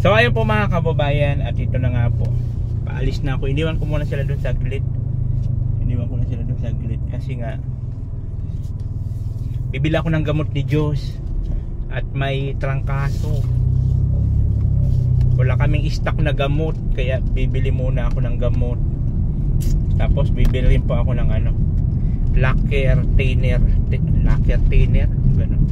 So ayun po mga kababayan, at ito na nga po. Paalis na ako. Iniwan ko muna sila doon saglit. Kasi nga bibili ako ng gamot ni Diyos at may trangkaso. Wala kaming stock na gamot, kaya bibili muna ako ng gamot. Tapos bibili rin po ako ng lacquer thinner, ganun.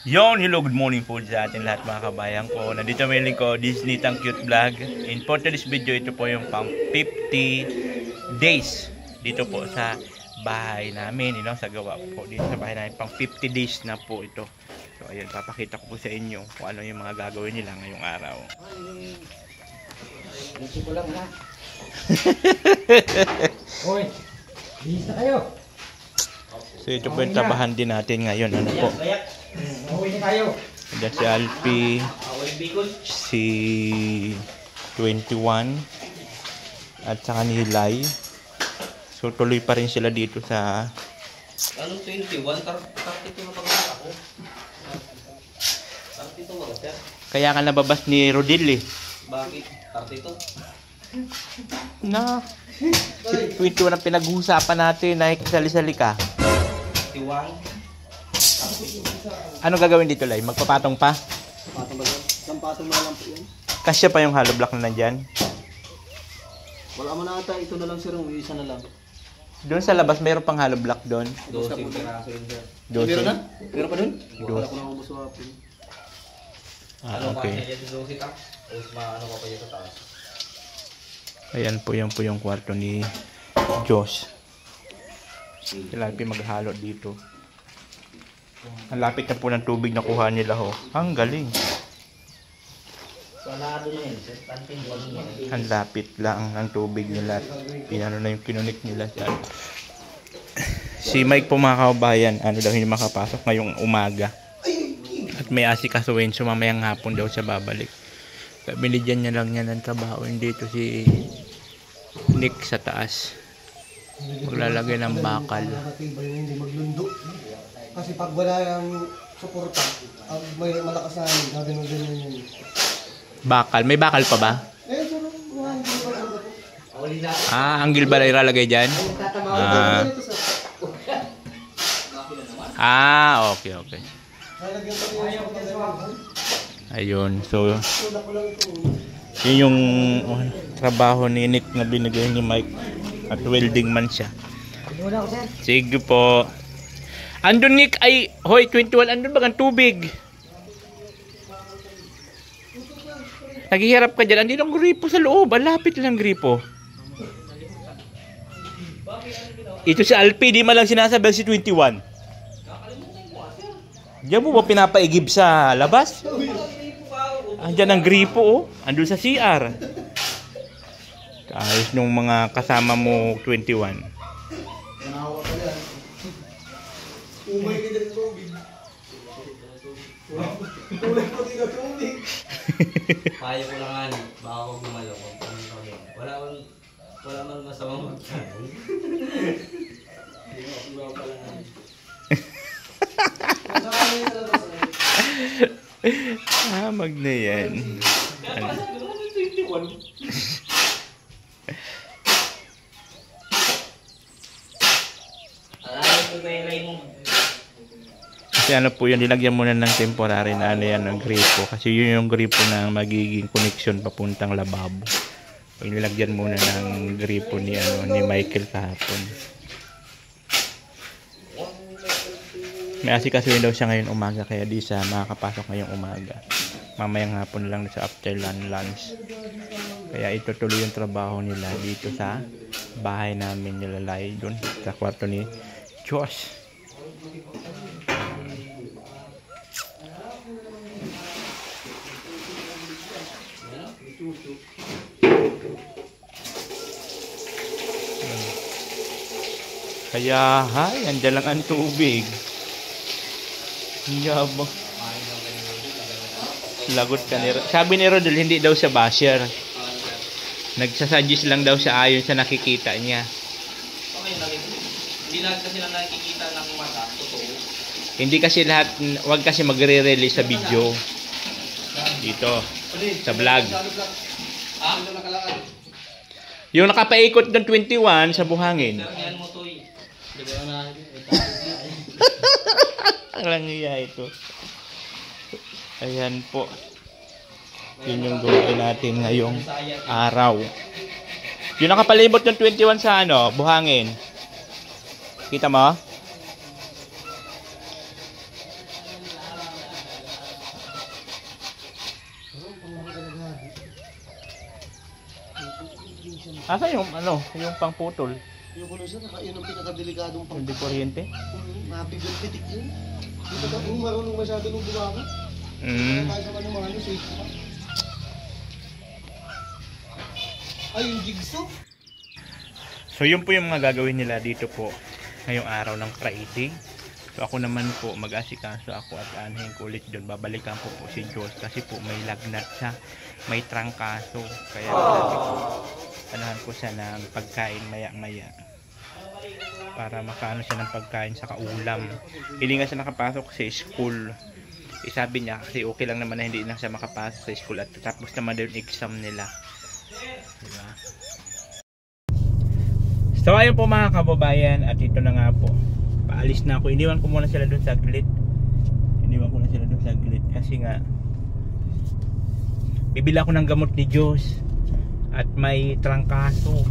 Yon, hello, good morning po sa atin lahat mga kabayan ko. Nandito may link ko, Disney Tang Cute Vlog. In for this video, ito po yung pang 50 days dito po sa bahay namin, sa gawa po dito sa bahay namin. Pang 50 days na po ito. So ayun, papakita ko po sa inyo kung ano yung mga gagawin nila ngayong araw. Dito ko lang ha. Hoy, bis na kayo. So ito po yung trabahan din natin ngayon. Ano po? Uwi na tayo. Diyan si Alpi, si 21 at saka ni Lai. So tuloy pa rin sila dito sa Anong 21? 32 na pag-uwi ako. 32 mga sir. kaya ka nababas ni Rodil eh. Bakit? 32? Na si 21 ang pinag-uusapan natin, nakikisali-sali ka. 21? Ano gagawin dito, Lai? Magpapatong pa? Patong ba yun? Isang patong na lang po yan. Kasya pa yung hollow block na nandyan? Wala mo na ata. Ito na lang sir. Isa na lang. Doon sa labas, mayroon pang hollow block doon. 12 piraso yun sir. 12. Meron na? Meron pa dun? Dos. Wala ko na ubos wapin. Ah, okay. Ano ka? Tapos maano ka pa dito taas. Ayan po yung kwarto ni Josh. Kailangan pa maghalo dito. Ang lapit na po ng tubig na kuha nila ho. Ang galing. Salado na yun sir. Tanting wali yan. Ang lapit lang ng tubig nila. Pinano na yung kinunik nila dyan. Si Mike po mga kababayan, daw hindi makapasok ngayong umaga. At may asikasuhin, so mamayang hapon daw siya babalik. Binigyan niya lang niya ng trabaho. Dito si Nick sa taas. Maglalagay ng bakal. Hindi maglundo. Kasi pag wala yung suporta, pag may malakas na gagawin yun. Bakal. May bakal pa ba? Eh, pero hindi pa. Anggil ba ilalagay dyan? Okay. Ayun. So, yun yung trabaho ni Nick na binigay ni Mike. At welding man siya. Sige po. Andun Nick ay, hoy 21, andun ba ang tubig? Naghihirap ka dyan, andun ang gripo sa loob, lapit lang gripo. Ito si Alpi, di man lang sinasabi si 21. Diyan mo ba pinapaigib sa labas? Andyan ang gripo oh, andun sa CR. Ayos nung mga kasama mo 21. Umay ka din tubig. Umay ko din tubig. Payo ko lang nga. Baka ko gumalaw. Wala man masamang magtanong. Iba pa lang nga. Mag na yan. Kasi po yun, nilagyan muna ng temporary na yan ng gripo. Kasi yun yung gripo na magiging connection papuntang lababo. Pag nilagyan muna ng gripo ni Michael kahapon. May asikasuhin daw siya ngayon umaga, kaya di siya makakapasok ngayong umaga. Mamayang hapon lang sa after lunch. Kaya itutuloy yung trabaho nila dito sa bahay namin, nilalay doon sa kwarto ni Josh. Kaya andyan lang ang tubig. Yabang. Lagot ka ni Rodel. Sabi ni Rodel, hindi daw siya basher. Nagsasuggest lang daw siya ayon sa nakikita niya. Hindi kasi lahat, wag kasi magre-release sa video. Dito, sa vlog. Yung nakapaikot ng 21 sa buhangin. Alang iya ito. Ayan po. Yun yung gawin natin ngayong araw. Yung nakapalibot ng 21 sa ano, buhangin. Kita mo? Asa yung ano, yung pangputol? Yung kuno sir, yun ang pinakadelikadong pang... Hindi kuryente? Mapipitik yun. Hindi ka kung marunong masyado nung gumamit. Kaya tayo sa mano-mano, safe ka. Ay, yung jigsaw. So yun po yung mga gagawin nila dito po ngayong araw ng Friday. So ako naman po mag-asikaso ako at aanhin ko ulit doon. Babalikan po si Diyos kasi po may lagnat siya, may trangkaso. Kaya sabi ko, anahan ko siya ng pagkain maya-maya para makaano siya ng pagkain sa kaulam. Hindi nga siya nakapasok sa school. Sabi niya kasi okay lang naman na hindi na siya makapasok sa school at tapos naman yung exam nila. Diba? So ayun po mga kababayan, at ito na nga po. Paalis na ako. Iniwan ko muna sila doon sa glit. Kasi nga bibili ako ng gamot ni Diyos at may trangkaso.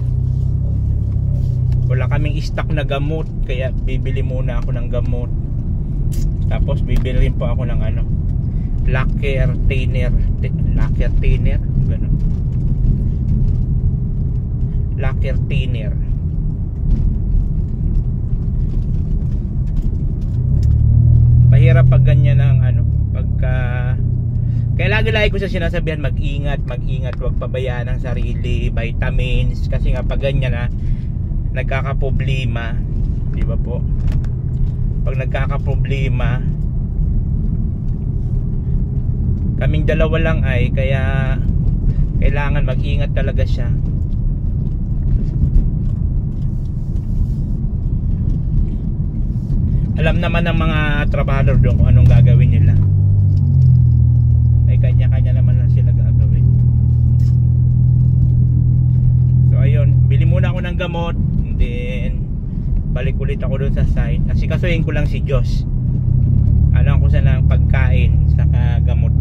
Wala kaming stock na gamot kaya bibili muna ako ng gamot. Tapos bibili rin po ako ng ano, lacquer thinner, gano'n. Lacquer thinner. Mahirap pag ganyan ang ano, pagka kaya lagi ko sa sinasabihan, mag-ingat, huwag pabayaan ang sarili, vitamins, kasi nga pag ganyan na nagkakaproblema, di ba po? Pag nagkakaproblema, kaming dalawa lang ay, kaya kailangan mag-ingat talaga siya. Alam naman ng mga trabahador doon kung anong gagawin nila. May kanya-kanya naman lang sila gagawin. So ayun, bili muna ako ng gamot, and then balik ulit ako doon sa site. Kasi kasuhin ko lang si Diyos. Alam ko sa ng pagkain saka gamot.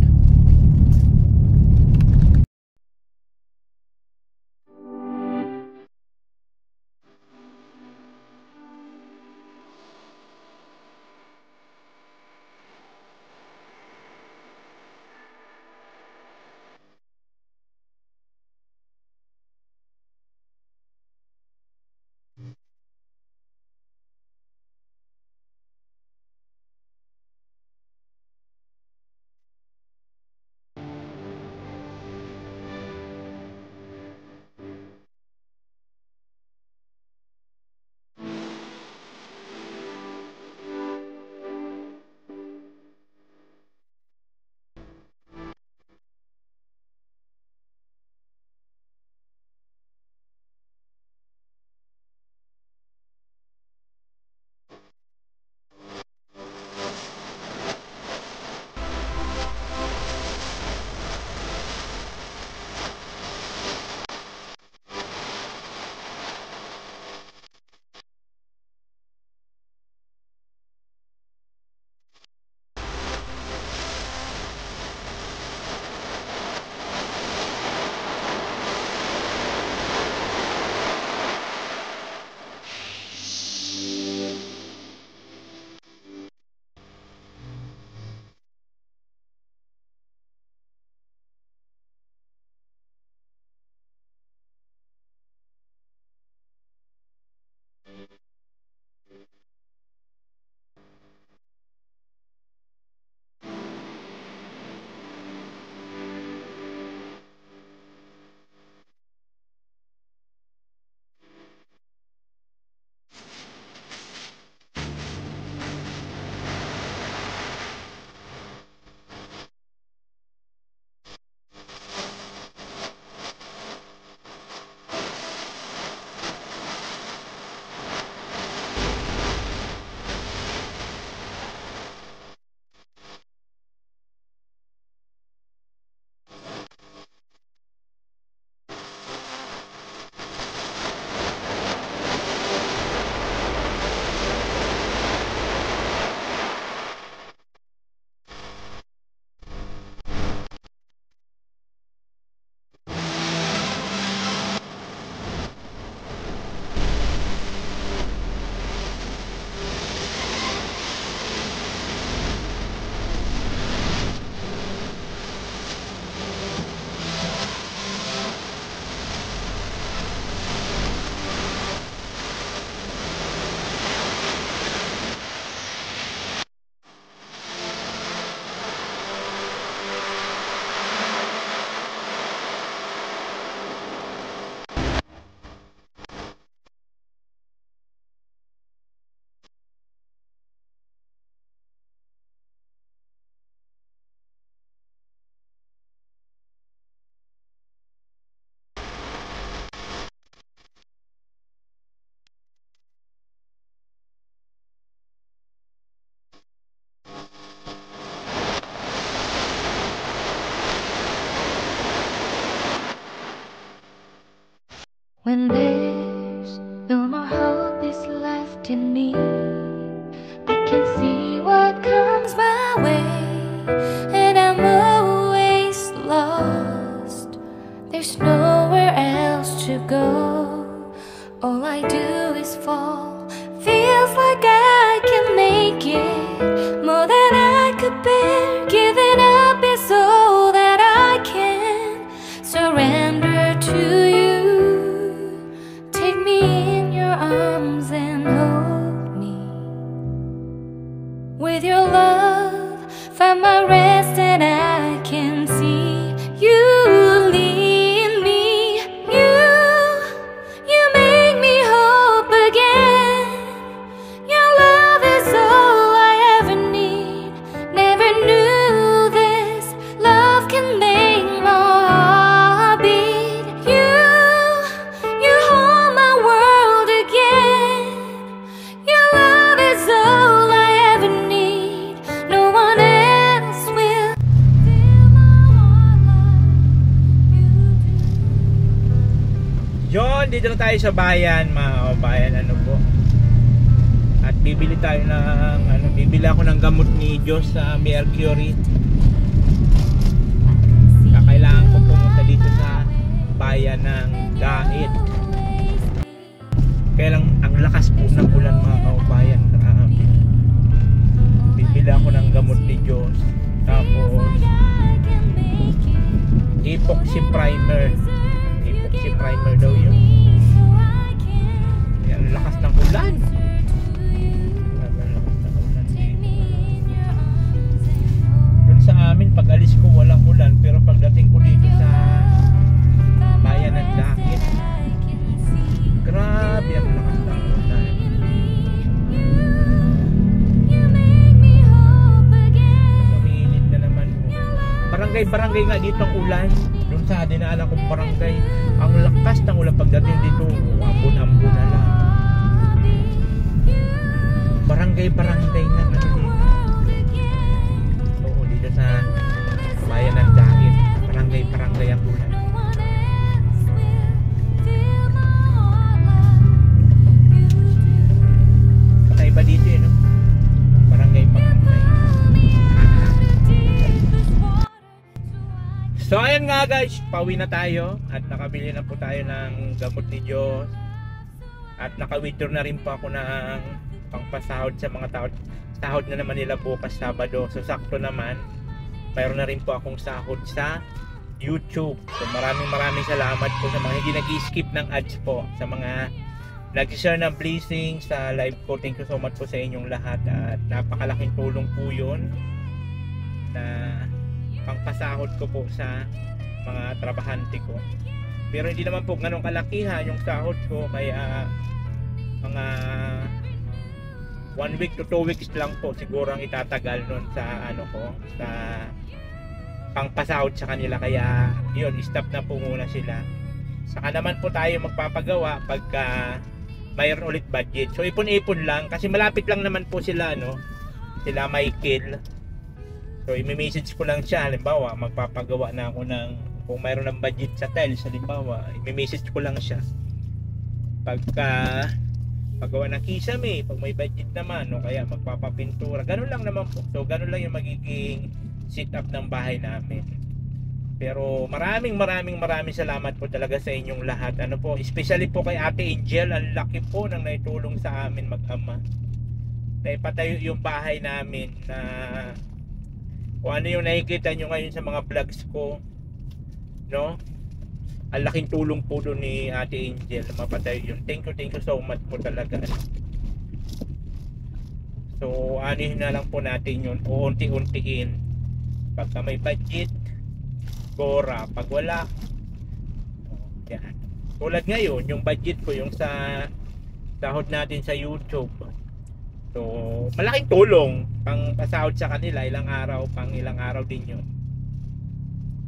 you need. I can see what comes my way, and I'm always lost. There's nowhere else to go. All I do is fall. Feels like I can make it more than I could bear. Giving up is all that I can surrender to you. Take me in your arms and hold me. With your love, find my rest, and I can see you lead me. You make me hope again. Your love is all I ever need. Never knew this love can make my heart beat. You hold my world again. Your love is all I ever need. No one else will fill my heart like you do. Yon, dito na tayo sa bayan, mga kabayan, ano po. At bibili tayo ng, bibili ako ng gamot ni Diyos sa Mercury. Kailangan ko pumunta dito sa bayan ng Dahit. Kaya lang, ang lakas po ng ulan, mga kabayan. Grabe. Bibili ako ng gamot ni Diyos. Tapos, epoxy primer. Epoxy primer daw yun. Ang lakas ng ulan. Doon sa amin, pag alis ko walang ulan, pero pagdating ko dito sa bayan ng Dahit, grabe ang lakas ng ulan. Umiinit na naman. Barangay nga dito ang ulan. Doon sa dinaanan kong barangay, ang lakas ng ulan. Pagdating dito, ambon-ambon na lang. Barangay na dito. Oo, dito sa bayan ng Dahit, barangay ang ulan. Kakaiba dito no? Barangay. So ayan nga guys, pauwi na tayo at nakabili na po tayo ng gamot ni Diyos. At naka-withdraw na rin po ako ng pangpasahod sa mga sahod na naman nila bukas Sabado. So sakto naman, mayroon na rin po akong sahod sa YouTube. So maraming salamat po sa mga hindi nag-skip ng ads po, sa mga nag-share ng blessing sa live ko. Thank you so much po sa inyong lahat, at napakalaking tulong po yun na pangpasahod ko po sa mga trabahante ko. Pero hindi naman po ganun kalakihan yung sahod ko, kaya mga 1 week to 2 weeks lang po siguro ang itatagal nun sa sa pangpasahod sa kanila. Kaya yun, stop na po muna sila. Saka naman po tayo magpapagawa pagka mayroon ulit budget. So ipon-ipon lang, kasi malapit lang naman po sila sila Michael. So i-message ko lang siya, halimbawa magpapagawa na ako ng, kung mayroon ng budget sa tiles halimbawa, i-message ko lang siya pagka paggawa ng kisame, pag may budget naman, o kaya magpapapintura, ganun lang naman po. So ganun lang yung magiging setup ng bahay namin. Pero maraming salamat po talaga sa inyong lahat. Especially po kay Ate Angel, ang laki po ng naitulong sa amin mag-ama. Naipatayo yung bahay namin na kung ano yung nakikita nyo ngayon sa mga vlogs ko, no? Ang laking tulong po doon ni Ate Angel na mapatayo yun. Thank you so much po talaga. So anihin na lang po natin yun, o unti-untiin. Pagka may budget, Gora. Pag wala, yan. Tulad ngayon, yung budget ko, yung sa sahod natin sa YouTube. So, malaking tulong pang pasahod sa kanila, ilang araw din yun.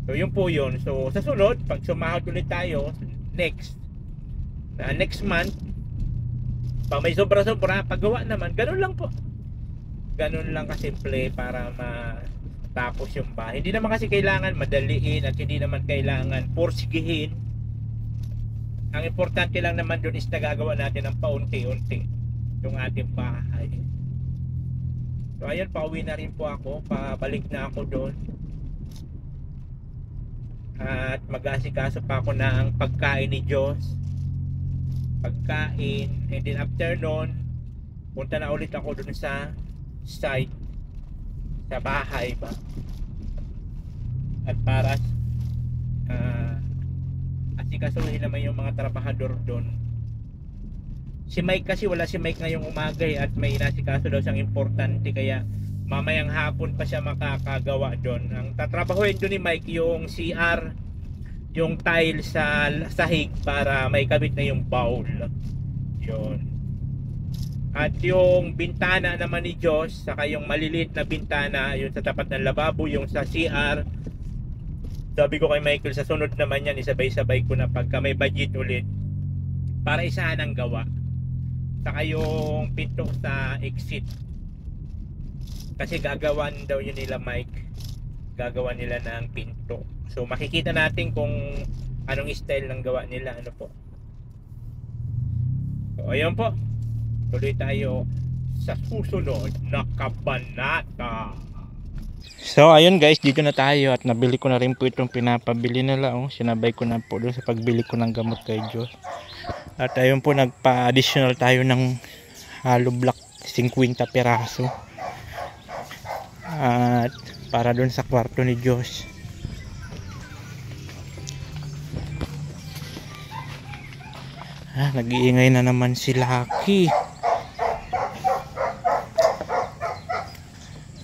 So, yun po yun. So, sa sunod, pag sumahod ulit tayo, next month, pag may sobra-sobra, paggawa naman, ganun lang po. Ganun lang kasimple para matapos yung bahay. Hindi naman kasi kailangan madaliin at hindi naman kailangan porsigihin. Ang importante lang naman doon is nagagawa natin ng paunti-unti. yung ating bahay. So ayun, pauwi na rin po ako, pabalik na ako doon. At mag-aasikaso pa ako ng pagkain ni Diyos. Pagkain, and then after noon, punta na ulit ako doon sa site, sa bahay ba. At para asikasuhin naman yung mga trabahador doon. Si Mike kasi, wala si Mike ngayong umaga at may inasikaso daw siyang importante, kaya mamayang hapon pa siya makakagawa doon. Ang tatrabahuin doon ni Mike yung CR, yung tile sa sahig para may kabit na yung bowl. Yun. At yung bintana naman ni Diyos, saka yung maliliit na bintana, yung sa tapat ng lababo, yung sa CR, sabi ko kay Michael, sa sunod naman yan, isabay-sabay ko na pagka may budget ulit para isahan ang gawa. Saka yung pinto sa exit, kasi gagawan daw yun nila Mike, gagawan nila ng pinto. So makikita natin kung anong style ng gawa nila, ano po. So ayun po, tuloy tayo sa susunod na kabanata. So ayun guys, dito na tayo at nabili ko na rin po itong pinapabili nila. Sinabay ko na po doon sa pagbili ko ng gamot kay Diyos. At ayun po, nagpa-additional tayo ng hollow block 50 peraso. At para doon sa kwarto ni Diyos. Nag-iingay na naman si Lucky.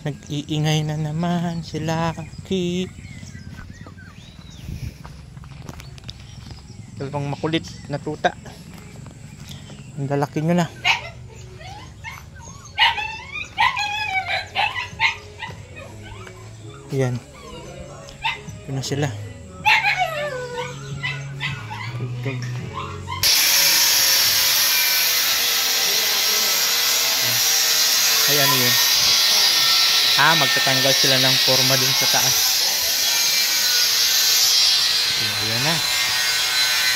Nag-iingay na naman si Lucky. Dalawang makulit na tuta. Ang lalaki nyo na. Yan. Ito na sila. Tugtog. Ay, ano yun? Magtatanggal sila ng forma dun sa taas. Ayan na.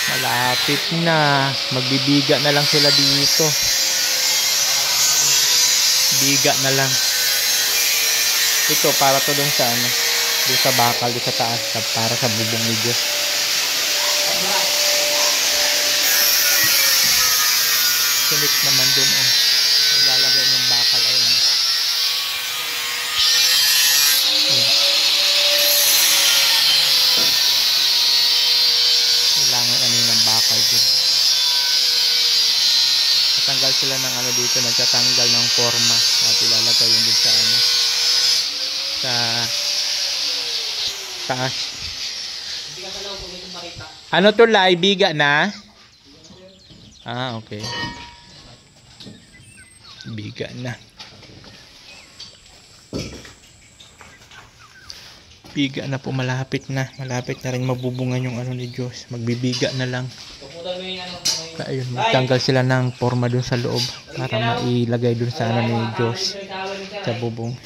Malapit na. Magbibiga na lang sila dito. Biga na lang. Ito para to dun sa ano, dun sa bakal, dun sa taas, para sa bubong ni Diyos. Sulit naman dun lalagay ng bakal. Ayun. Kailangan ano yung bakal dun. Natanggal sila ng ano dito, nagtatanggal ng forma at ilalagay yun dun sa ano, sa taas. Ano to, Lai? Biga na? Okay. Biga na. Biga na po, malapit na. Malapit na rin mabubungan yung ano ni Diyos. Magbibiga na lang. Ayun, magtanggal sila ng forma dun sa loob para mailagay dun sa ano ni Diyos, sa bubong.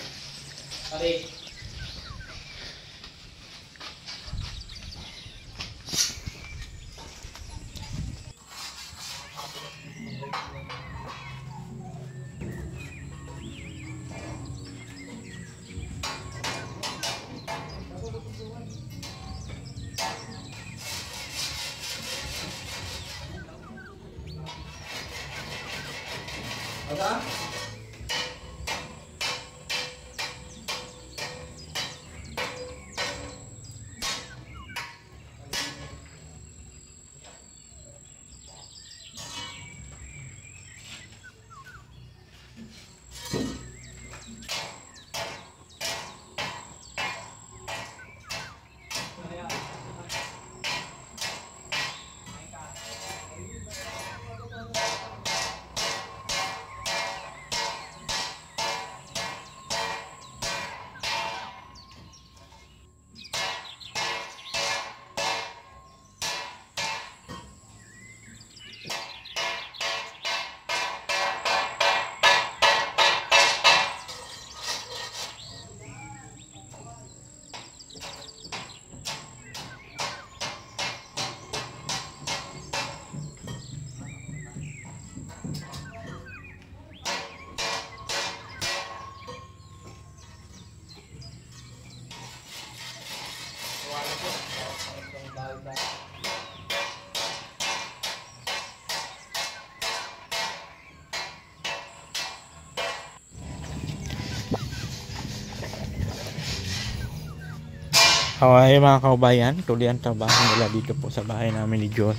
Okay mga kaubayan, tuloy ang trabaho nila dito po sa bahay namin ni Diyos.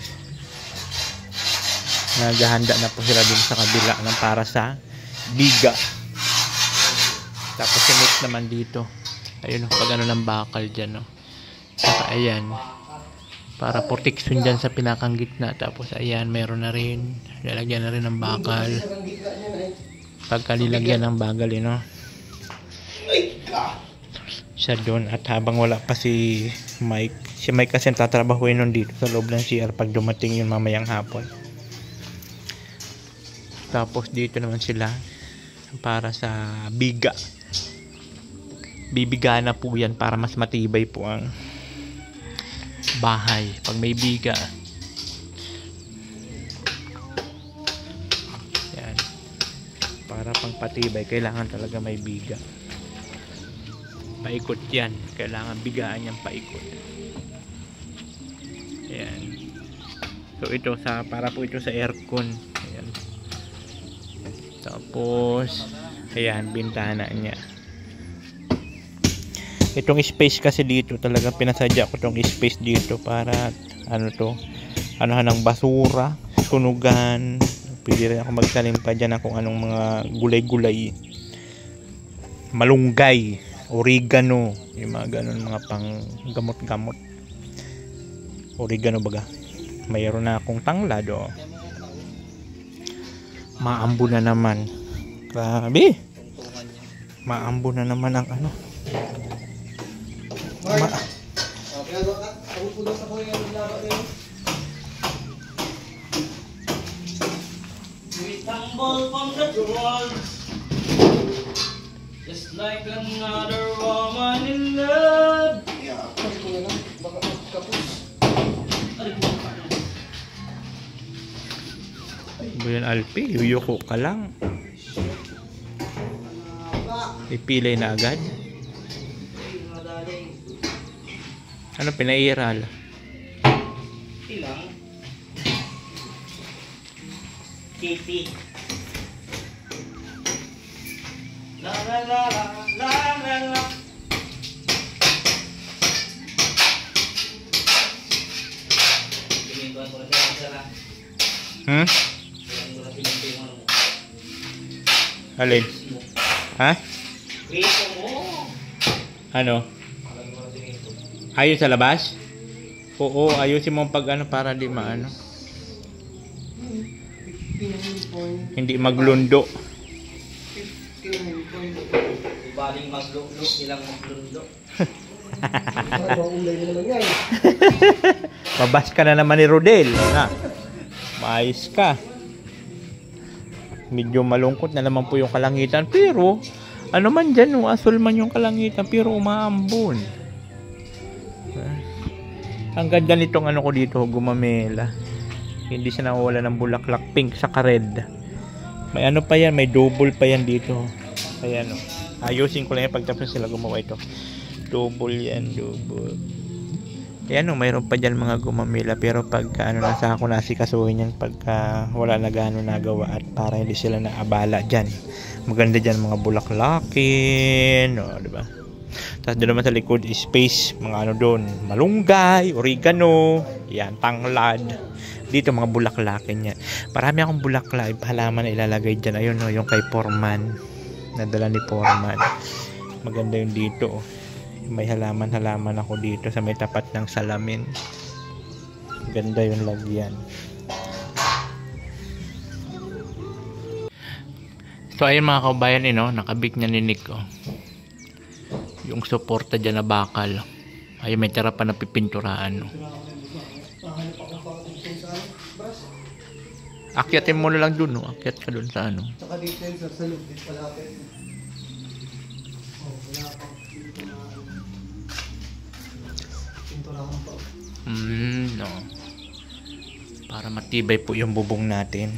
Naghahanda na po sila dun sa kabila ng para sa biga. Tapos si Nick naman dito. Ayun o, pag ano ng bakal dyan o. Saka ayan. Para protection dyan sa pinakang gitna. Tapos ayan, meron na rin. Lalagyan na rin ng bakal. Pagkalilagyan ng bagal no. Siya doon. At habang wala pa si Mike. Si Mike kasi tatrabahuin nun dito sa loob ng CR pag dumating yun mamayang hapon. Tapos dito naman sila para sa biga. Bibiga na po yan para mas matibay po ang bahay pag may biga. Yan. Para pang patibay kailangan talaga may biga. Paikot yan. Kailangan bigaan yan paikot. Ayan. So ito para po ito sa aircon. Ayan. Tapos ayan, bintana niya. Itong space kasi dito talagang pinasadya ko tong space dito para ano to, anuhan ng basura, sunugan. Pwede rin ako magtanim pa dyan ng kung anong mga gulay-gulay, malunggay, oregano, yung mga ganun, mga pang gamot-gamot. Oregano baga. Mayroon na akong tanglad o. Maambo na naman. Grabe. Maambo na naman ang ano. We tumble from the walls, just like another woman in love. Buyan Alpi, yuyuko ka lang. Ipilay na agad. Ano pinairal? Ilang? Titi. La la la la la la la. Alin? Ha? Ano? Ayos sa labas? Oo, ayusin mo pag ano para di maano. Hindi maglundo. Baling maglundo, ilang maglundo. Mabas ka na naman ni Rodel. Na. Maayos ka. Medyo malungkot na naman po yung kalangitan. Pero, ano man dyan, asul man yung kalangitan. Pero umaambon. Ang ganda nitong ano ko dito, gumamela. Hindi siya nawawala ng bulaklak. Pink sa red. May ano pa yan, may double pa yan dito. Ayan o. Ayusin ko lang yan pagtapos sila gumawa ito. Double yan, double. Ayan o, mayroon pa dyan mga gumamela. Pero pagka ano nasa ako nasikasuhin yan, pagka wala na gano'n nagawa at para hindi sila naabala dyan. Maganda dyan mga bulaklakin. O, diba? Tapos doon naman sa likod space, mga ano doon, malunggay, oregano, yan, tanglad. Dito mga bulaklakin yan. Marami akong bulaklak, halaman na ilalagay dyan. Ayun no, yung kay Foreman. Nadala ni Foreman. Maganda yung dito. May halaman ako dito sa may tapat ng salamin. Ganda yung lagyan. So ayun mga kaubayan, nakabik niya ni Nick. Yung suporta dyan na bakal. Ay may tira pa na pipinturaan. Akyatin mo na lang dun. Akyat ka dun sa ano. Saka dito yun sa loob. Dito palapit. Wala pa. Pinturahan pa. No. Para matibay po yung bubong natin.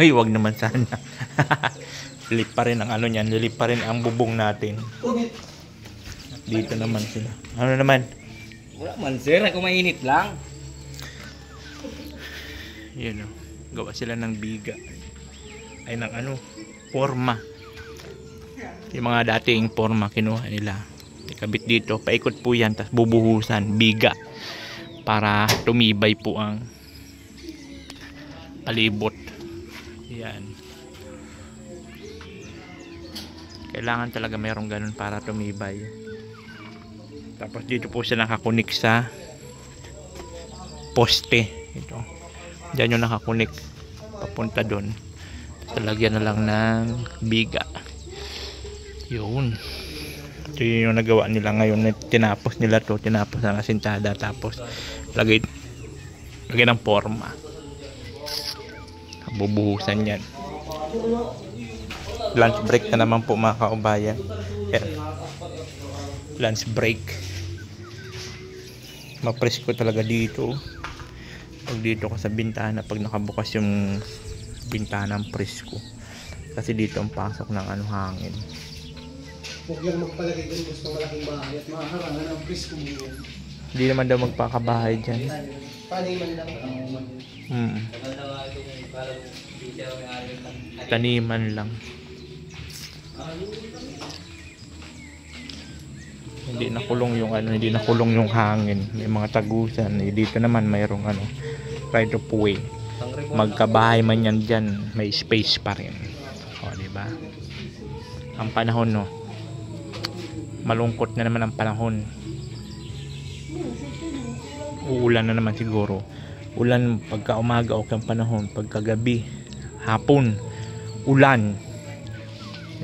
Ay, wag naman sana. Lilip pa rin ang ano niyan, lilip pa rin ang bubong natin. Dito naman sila. Ano naman? Wala man sir, ako mainit lang. Yun o. Gawa sila ng biga. Ay ng ano, forma. Yung mga dating forma kinuha nila. Ikabit dito, paikot po yan, tapos bubuhusan, biga. Para tumibay po ang palibot. Yan. Kailangan talaga mayroong ganun para tumibay. Tapos dito po siya nakakunik sa poste. Ito. Diyan yung nakakunik. Papunta doon. Talagyan na lang ng biga. Yun. Ito yung nagawa nila ngayon. Tinapos nila to. Tinapos ang asintada. Tapos lagay ng forma. Bubuhusan yan. Lunch break na naman po mga kaubayan. Yan. Lunch break. Mapresko talaga dito. Pag dito ka sa bintana, pag nakabukas yung bintana ng presko. Kasi dito ang pasok ng hangin. Huwag lang magpalagay kung gusto malaking bahay at makaharangan ang presko mo yan. Hindi naman daw magpakabahay dyan. Taniman lang. Taniman lang. Hindi nakulong yung hindi nakulong yung hangin. May mga tagusan. Dito naman mayroong right of way. Magkabahay man yan dyan, may space pa rin. O, diba? Ang panahon, no? Malungkot na naman ang panahon. Uulan na naman siguro. Ulan pagka umaga o kang panahon, pagka gabi, hapon, ulan.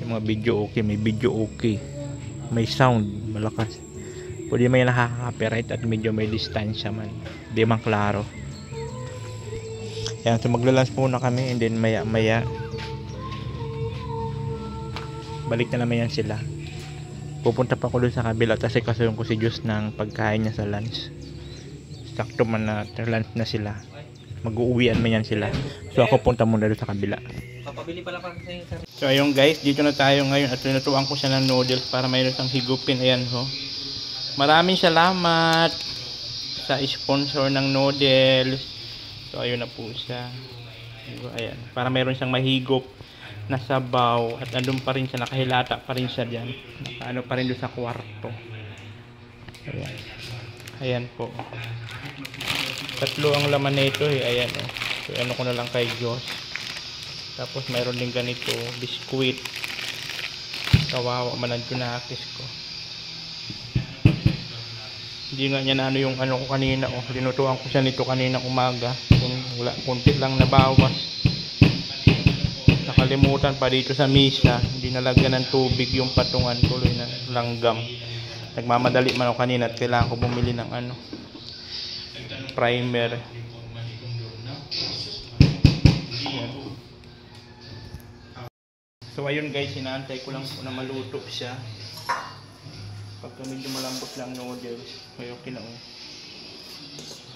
May mga video okay, may video okay. May sound, malakas. Pwede may nakaka-copyright at medyo may distansya man. Di man klaro. Yan, so maglalunch muna kami and then maya balik na naman yan sila. Pupunta pa ako doon sa kabila kasi kasuyon ko si Diyos ng pagkain niya sa lunch. Sakto man na lunch na sila. Mag-uuwian man yan sila. So ako punta muna doon sa kabila. Papabili pala pa sa inyo. So ayun guys, dito na tayo ngayon at tinutuan ko siya ng noodles para mayroon siyang higupin. Ayan ho. Maraming salamat sa sponsor ng noodles. So ayun na po siya. Ayan, para mayroon siyang mahigop na sabaw at andun pa rin siya, nakahilata pa rin siya diyan. Nakaano pa rin doon sa kwarto. Ayan. Ayan po. Tatlo ang laman nito eh. Ayan oh. So ano ko na lang kay Diyos. Tapos mayroon din ganito, biskuit. Kawawa man ang tunakis ko. Hindi nga niya na yung ko kanina. Oh, linutuan ko siya nito kanina umaga. Wala, kunti lang nabawas. Nakalimutan pa dito sa misa. Hindi nalagyan ng tubig yung patungan. Tuloy na langgam. Nagmamadali man ako kanina at kailangan ko bumili ng primer. Ayan. So ayun guys, inaantay ko lang po na maluto siya. Pagka medyo malambot lang noodles, may okay na oh.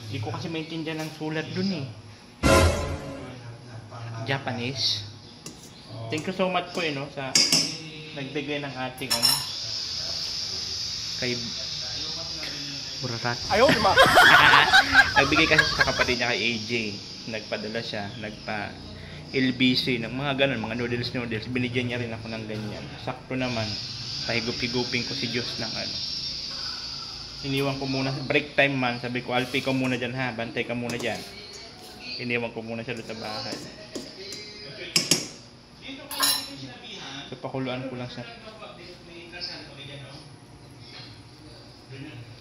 Hindi ko kasi maintindihan ng sulat dun eh. Japanese. Thank you so much po no sa nagbigay ng ating kay Burarat. Ayaw ma. Nagbigay kasi sa kapatid niya kay AJ. Nagpadala siya, nagpa LBC ng mga ganun, mga noodles. Binigyan niya rin ako ng ganyan. Sakto naman. Pahigup-higupin ko si Diyos ng Iniwan ko muna, break time man. Sabi ko, Alpi ka muna dyan ha. Bantay ka muna dyan. Iniwan ko muna siya doon sa bahay. So, pakuluan ko lang siya.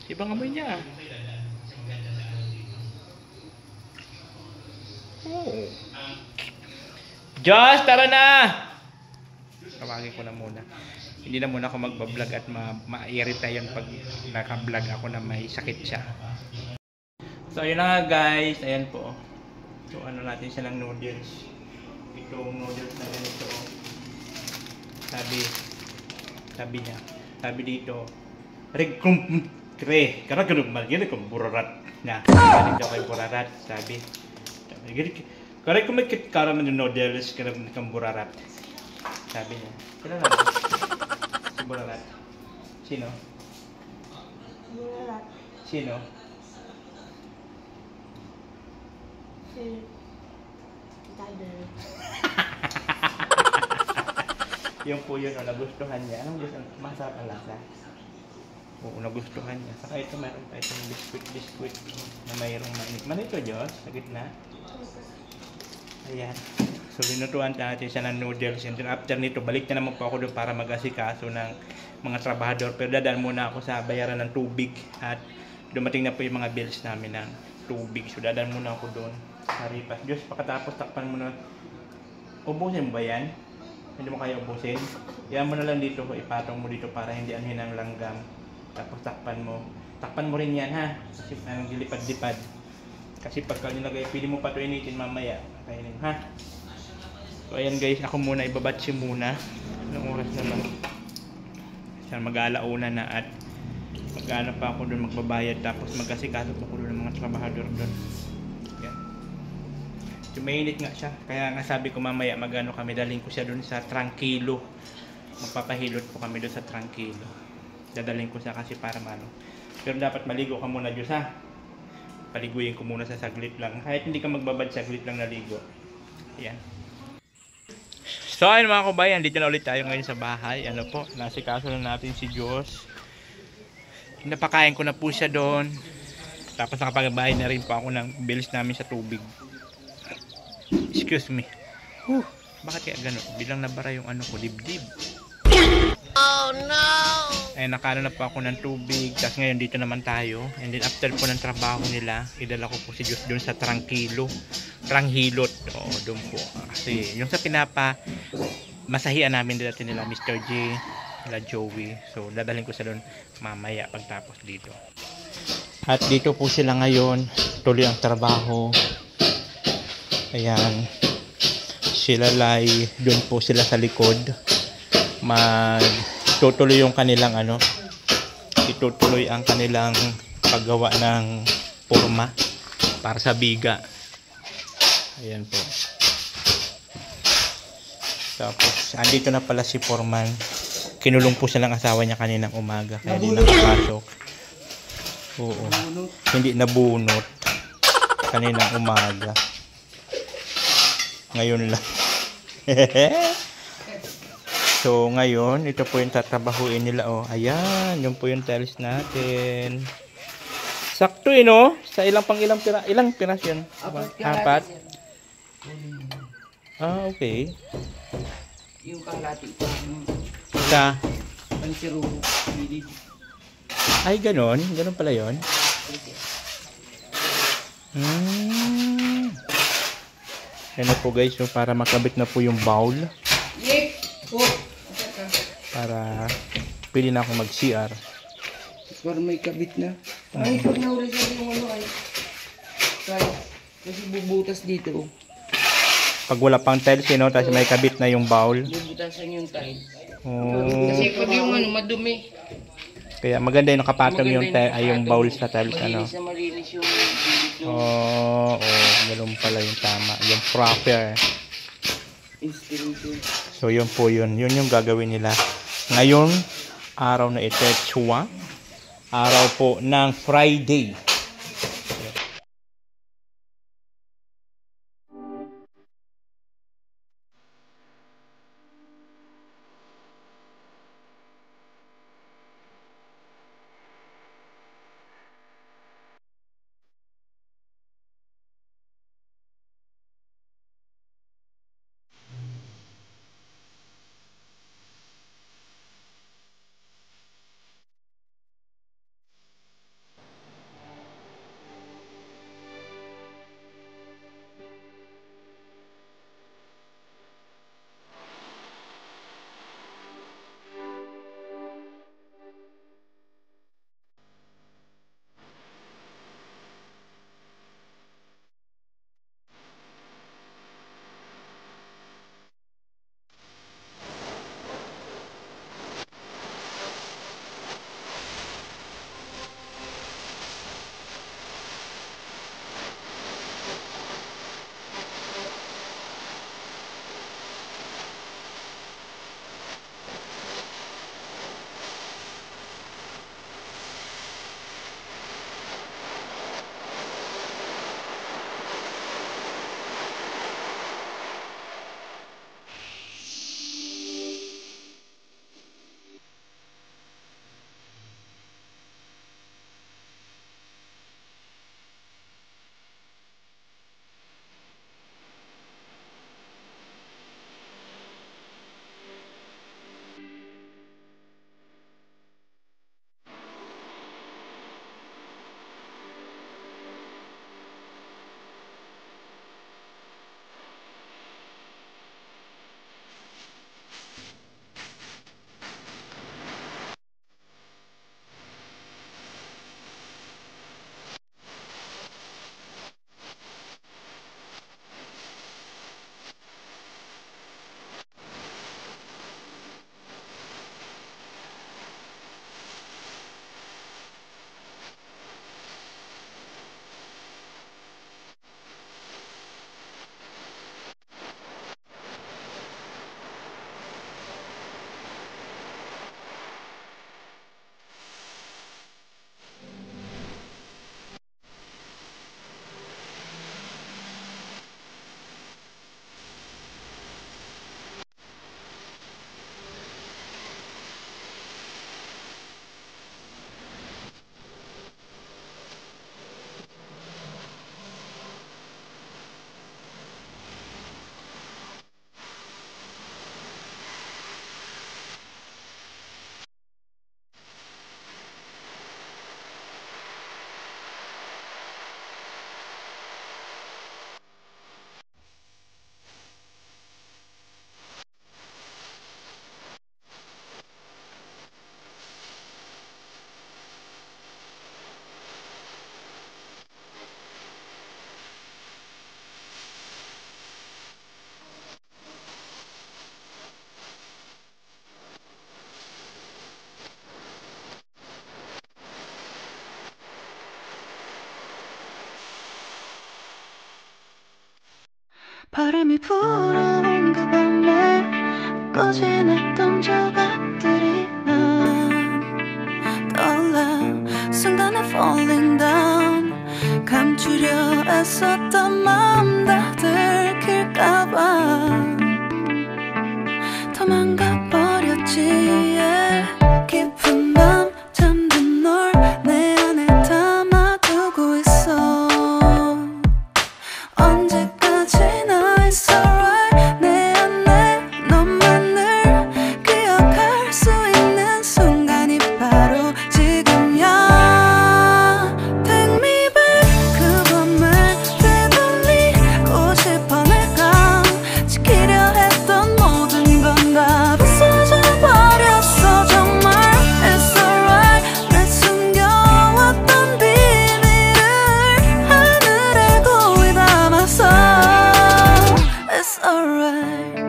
Ibang amoy niya. Oh. Diyos, tara na! Tawagin ko na muna. Hindi na muna ako magbablog at ma-irita yun pag naka-vlog ako na may sakit siya. So ayun na nga guys, ayan po. So ano natin siya ng noodles. Itong noodles na ganito. Sabi niya. Sabi dito, Regkumpre, karagano'n magiging kung burarat na. Galing daw kay burarat, sabi. Karag kung may kitkaram ng noodles, karag kang burarat. Sabi niya. Kailan na? Si burarat. Sino? Burarat. Sino? Si Tiger. Yung po yun, nagustuhan niya. Anong gusto? Masarap ang lasa. Oo, nagustuhan niya. Saka ito, mayroon pa itong biskuit na mayroong mainit. Manito, Diyos, sa gitna. Ayan. So, linutuan natin siya ng noodles. And then after nito, balik na naman po ako doon para mag-asikaso ng mga trabahador. Pero dadaan muna ako sa bayaran ng tubig. At dumating na po yung mga bills namin ng tubig. So, dadaan muna ako doon sa Ripas. Diyos, pagkatapos takpan mo na. Ubusin mo ba yan? Hindi mo kaya ubusin? Yan mo na lang dito. Ipatong mo dito para hindi anuhin ang langgam. Tapos takpan mo. Takpan mo rin yan, ha? Kasi anong dilipad-lipad. Kasi pagka nilagay, pili mo pa ito initin mamaya. Kainin, ha? So, ayan guys, ako muna, ibabatsi muna. Anong oras naman? Saan mag-aalauna na at mag-ano pa ako doon magbabayad. Tapos magkasikaso pa ako doon ng mga trabahador doon. Yan. So, mainit nga siya. Kaya nga sabi ko mamaya mag-ano kami, daling ko siya doon sa Tranquilo. Magpapahilot po kami doon sa Tranquilo. Dadaling ko siya kasi para malo. Pero dapat maligo ka muna Diyos, ha? Paliguin ko muna sa saglit lang. Kahit hindi ka magbabad, saglit lang naligo. Ayan. So ayun mga kabayan, dito na ulit tayo ngayon sa bahay. Ano po, nasikaso na natin si Diyos. Napakain ko na po siya doon. Tapos nakapagbayad na rin po ako ng bills namin sa tubig. Excuse me. Bakit kaya gano'n? Bilang nabara yung ano ko, dibdib. Oh no! Ay nakano na po ako ng tubig. Tapos ngayon dito naman tayo. And then after po ng trabaho nila, idala ko po si Diyos doon sa Tranquilo. Tranghilot. O doon po. Kasi yung sa pinapa masahian namin dito nila Mr. J, nila Joey. So dadalhin ko sa doon mamaya pagtapos dito. At dito po sila ngayon. Tuloy ang trabaho. Ayan. Sila lay. Doon po sila sa likod. Tutuloy yung kanilang ano, itutuloy ang kanilang paggawa ng forma para sa biga. Ayan po. Tapos andito na pala si Foreman. Kinulong po siya ng asawa niya kaninang umaga kaya hindi nakapasok. Oo. Hindi nabunot kaninang umaga. Ngayon lang. So ngayon, ito po yung tatabahuin nila. Oh, ayan, yun po yung tiles natin. Sakto yun, oh. Sa ilang pira, ilang piras yun? Apat. Ah, okay. Yung kalati ko. Sa? Pansiro. Ay, ganon. Ganon pala yun. Yan na po guys, so para makabit na po yung bowl. Para pwede na ako mag-CR. Para may kabit na. Ay, pag nahuli sa yung ano ay. Kasi bubutas dito. Pag wala pang tiles, you know, tapos may kabit na yung bowl. Bubutasan yung tile. Oh. Kasi pag yung ano, madumi. Kaya maganda yung nakapatong yung, yung bowl sa tiles. Ano? Malinis na malinis yung gilid yung Ganun pala yung tama. Yung proper. installation. So yun po yun. Yun yung gagawin nila. Ngayon, araw na ito, Chua. Araw po ng Friday. 바람이 불어온 그 밤에 꺼진했던 조각들이 난 떠올라 순간에 falling down 감추려 애썼던 마음 다 들킬까봐 도망가 버렸지 yeah. 깊은 밤 잠든 널 내 안에 담아두고 있어 언제까지나 it's alright 내 안에 너만을 기억할 수 있는 순간이 바로 지금이야 Take me back 그 밤을 되돌리고 싶어 내가 지키려 했던 모든 건 다 부서져 버렸어 정말 It's alright 내 숨겨왔던 비밀을 하늘에 고이 담았어 It's alright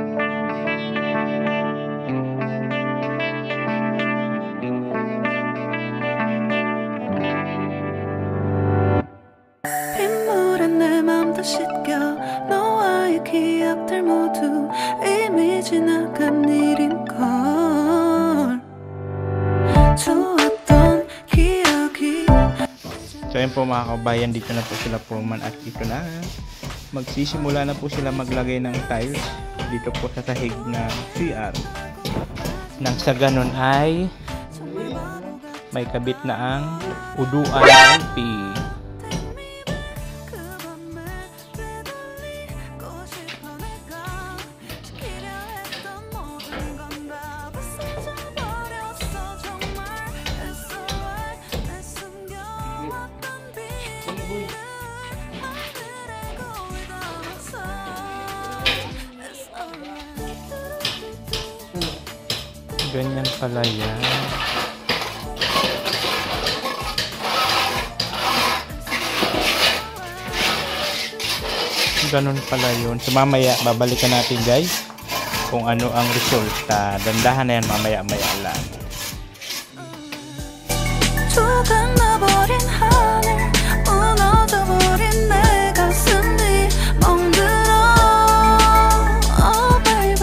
빗물에 내 맘도 씻겨 너와의 기억들 모두 이미 지나간 일인걸 좋았던 기억이 So yun po mga kabayan, dito na po sila Foreman at dito na magsisimula na po sila maglagay ng tiles dito po sa sahig ng CR. Nang sa ganun ay may kabit na ang uduan LP. Ganyan pala yan. Ganun pala yun. So mamaya babalikan natin guys kung ano ang resulta. Dandahan na yan mamaya-maya lang. 조각나버린 하늘 무너져버린 내 가슴이 멍들어 Oh baby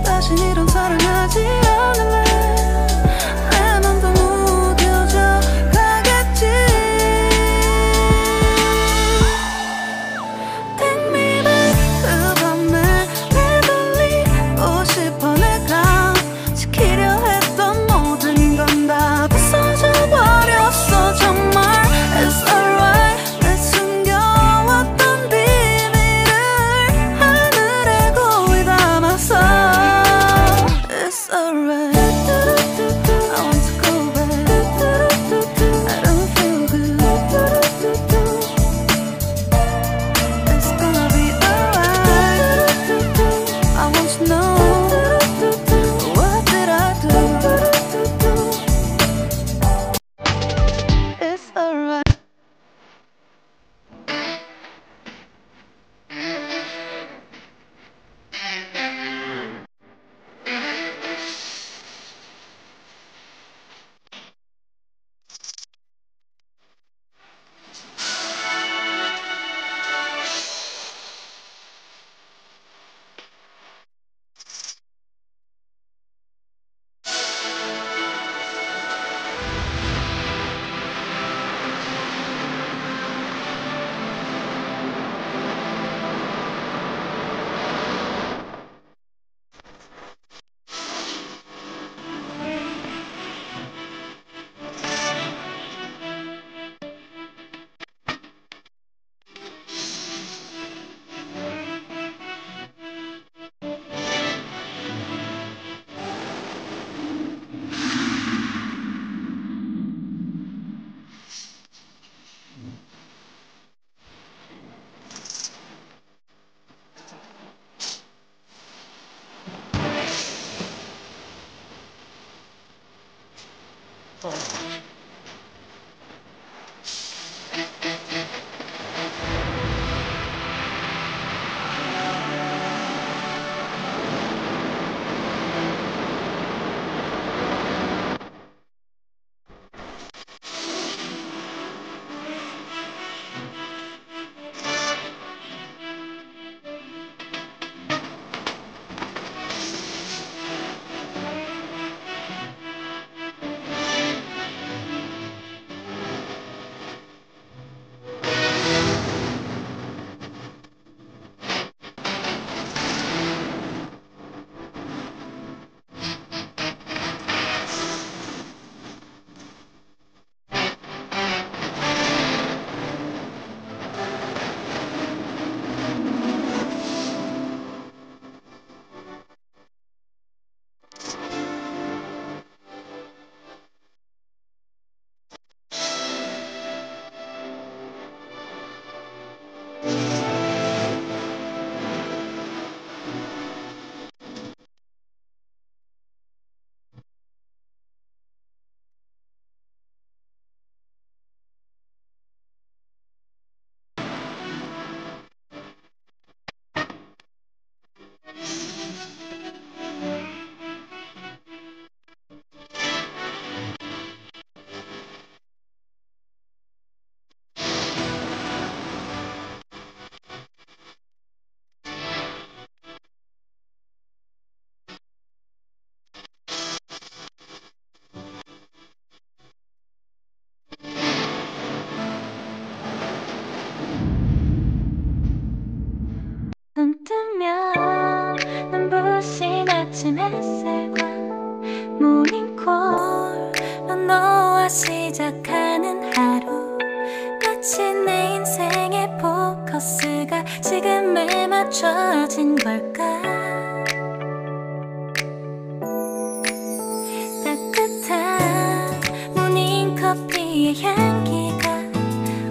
다신 이런 사랑하지 않을래 내 맘도 무뎌져 가겠지 Take me back 그 밤에 되돌리고 싶어 내가 지키려 했던 모든 건 다 부서져 버렸어 정말 아침 햇살과 모닝콜로 너와 시작하는 하루 마치 내 인생의 포커스가 지금에 맞춰진 걸까 따뜻한 모닝커피의 향기가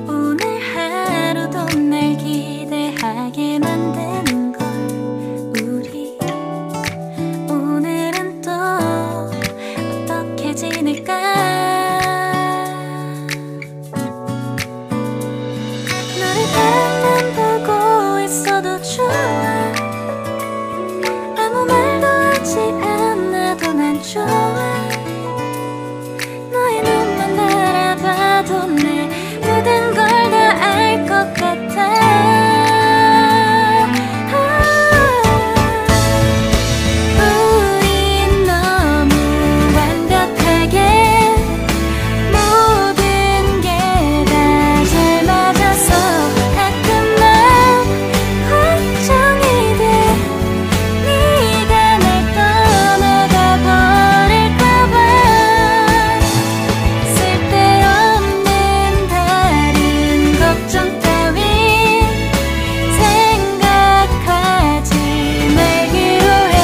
오늘 하루도 날 기대하게 만드는 걸 우리 오늘은 또 어떻게 지낼까 너를 바라만 보고 있어도 좋아 아무 말도 하지 않아도 난 좋아 너의 눈만 바라봐도 내 모든 걸 다 알 것 같아 우린 너무 완벽하게 모든 게 다 잘 맞아서 가끔 난 걱정이 돼 네가 날 떠나가 버릴까봐 쓸데없는 다른 걱정 따윈 생각하지 말기로 해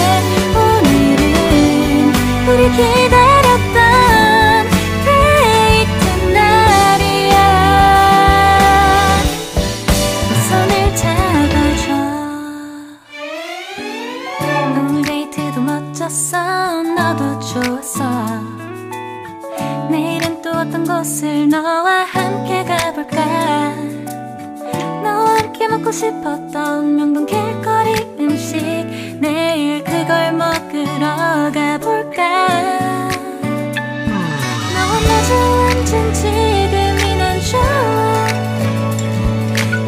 오늘은 우리 기다렸던 데이트 날이야 손을 잡아줘 오늘 데이트도 멋졌어 너도 좋았어 내일은 또 어떤 곳을 너와 함께 가볼까 너와 함께 먹고 싶었던 명동 길거리 음식 내일 그걸 먹으러 가볼까 너와 마주 앉은 지금이 난 좋아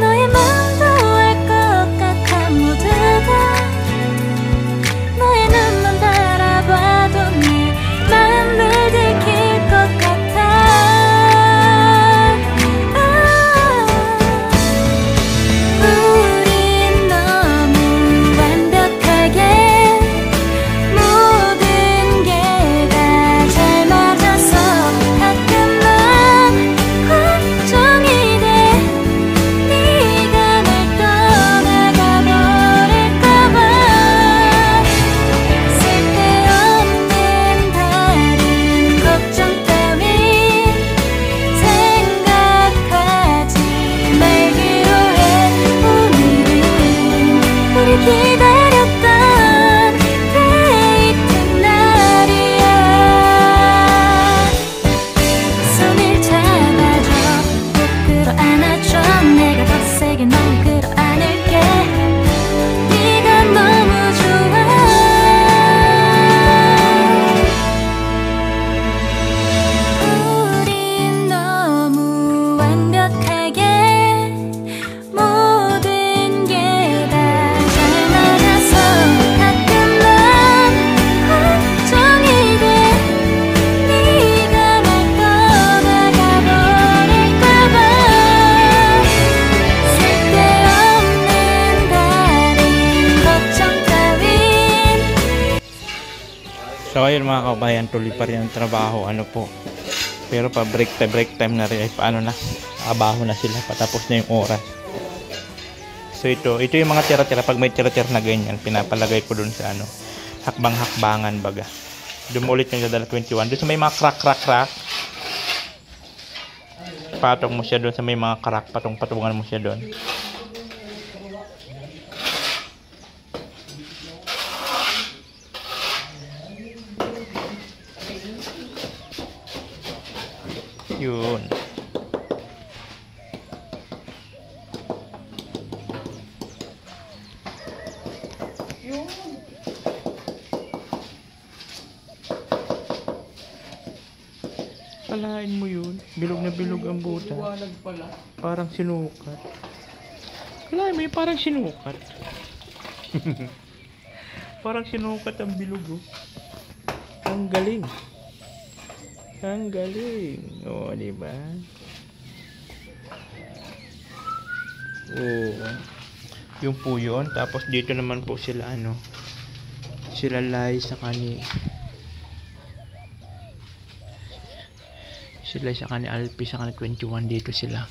너의 마음도 알 것 같아 모두 다 너의 눈만 바라봐도 내 마음을 들킬 것 같아 우린 너무 완벽하게 모든 게 다 잘 맞아서 가끔 난 걱정이 돼 네가 날 떠나가 버릴까봐 쓸데없는 다른 걱정 따윈 생각하지 말기로 해 오늘은 우리 기다렸던 데이트 날이야 손을 잡아줘 꼭 끌어안아줘 내가 더 세게 널 끌어안을게 네가 너무 좋아 우린 너무 완벽하게 모든 게 다 잘 맞아서 가끔 난 걱정이 돼 네가 날 떠나가 버릴까봐 쓸데없는 다른 걱정 따윈 So ayun mga kabayan, tuloy pa rin ang trabaho, ano po. Pero pa break time na rin, ay paano na, abaho na sila, patapos na yung oras. So ito yung mga tira-tira, pag may tira-tira na ganyan, pinapalagay ko dun sa ano, hakbang-hakbangan baga. Doon mo ulit yung dadala 21, doon sa may mga crack. Patong mo siya doon sa may mga crack, patungan mo siya doon. Yun. Kalain mo yun. Bilog na bilog ang buta. Parang sinukat. Kalain mo yun, parang sinukat. Parang sinukat ang bilog, oh. Ang galing. Ang galing. O, diba? Oo. Yung po yun. Tapos dito naman po sila, ano, sila Lai sa kani Alpi sa kani 21 dito sila.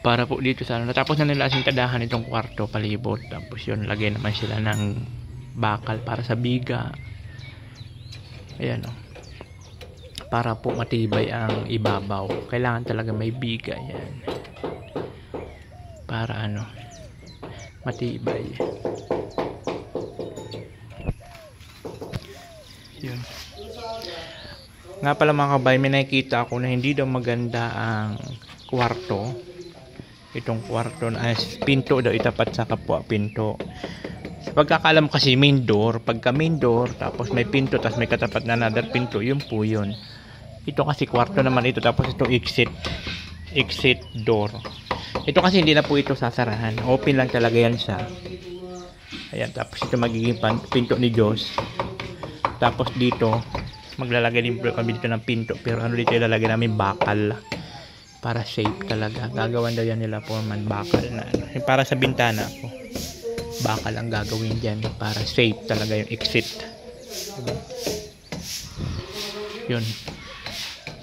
Para po dito sa natapos na nila asintadahan itong kwarto palibot. Tapos yun, lagay naman sila ng bakal para sa biga. Ayan o. Para po matibay ang ibabaw. Kailangan talaga may biga yan. Para matibay. Yun. Nga pala mga kabay, may nakikita ako na hindi daw maganda ang kwarto. Itong kwarto na pinto daw itapat sa kapwa pinto. Sa pagkakaalam kasi main door, pagka main door, tapos may pinto, tapos may katapat na another pinto, yun po yun. Ito kasi kwarto naman ito, tapos ito exit door. Ito kasi hindi na po ito sasarahan. Open lang talaga yan siya. Ayan, tapos ito magiging pinto ni Diyos. Tapos dito, maglalagay din po kami dito ng pinto. Pero dito ilalagay namin bakal. Para safe talaga. Gagawan daw yan nila po man bakal na para sa bintana po. Bakal ang gagawin dyan. Para safe talaga yung exit. Yun.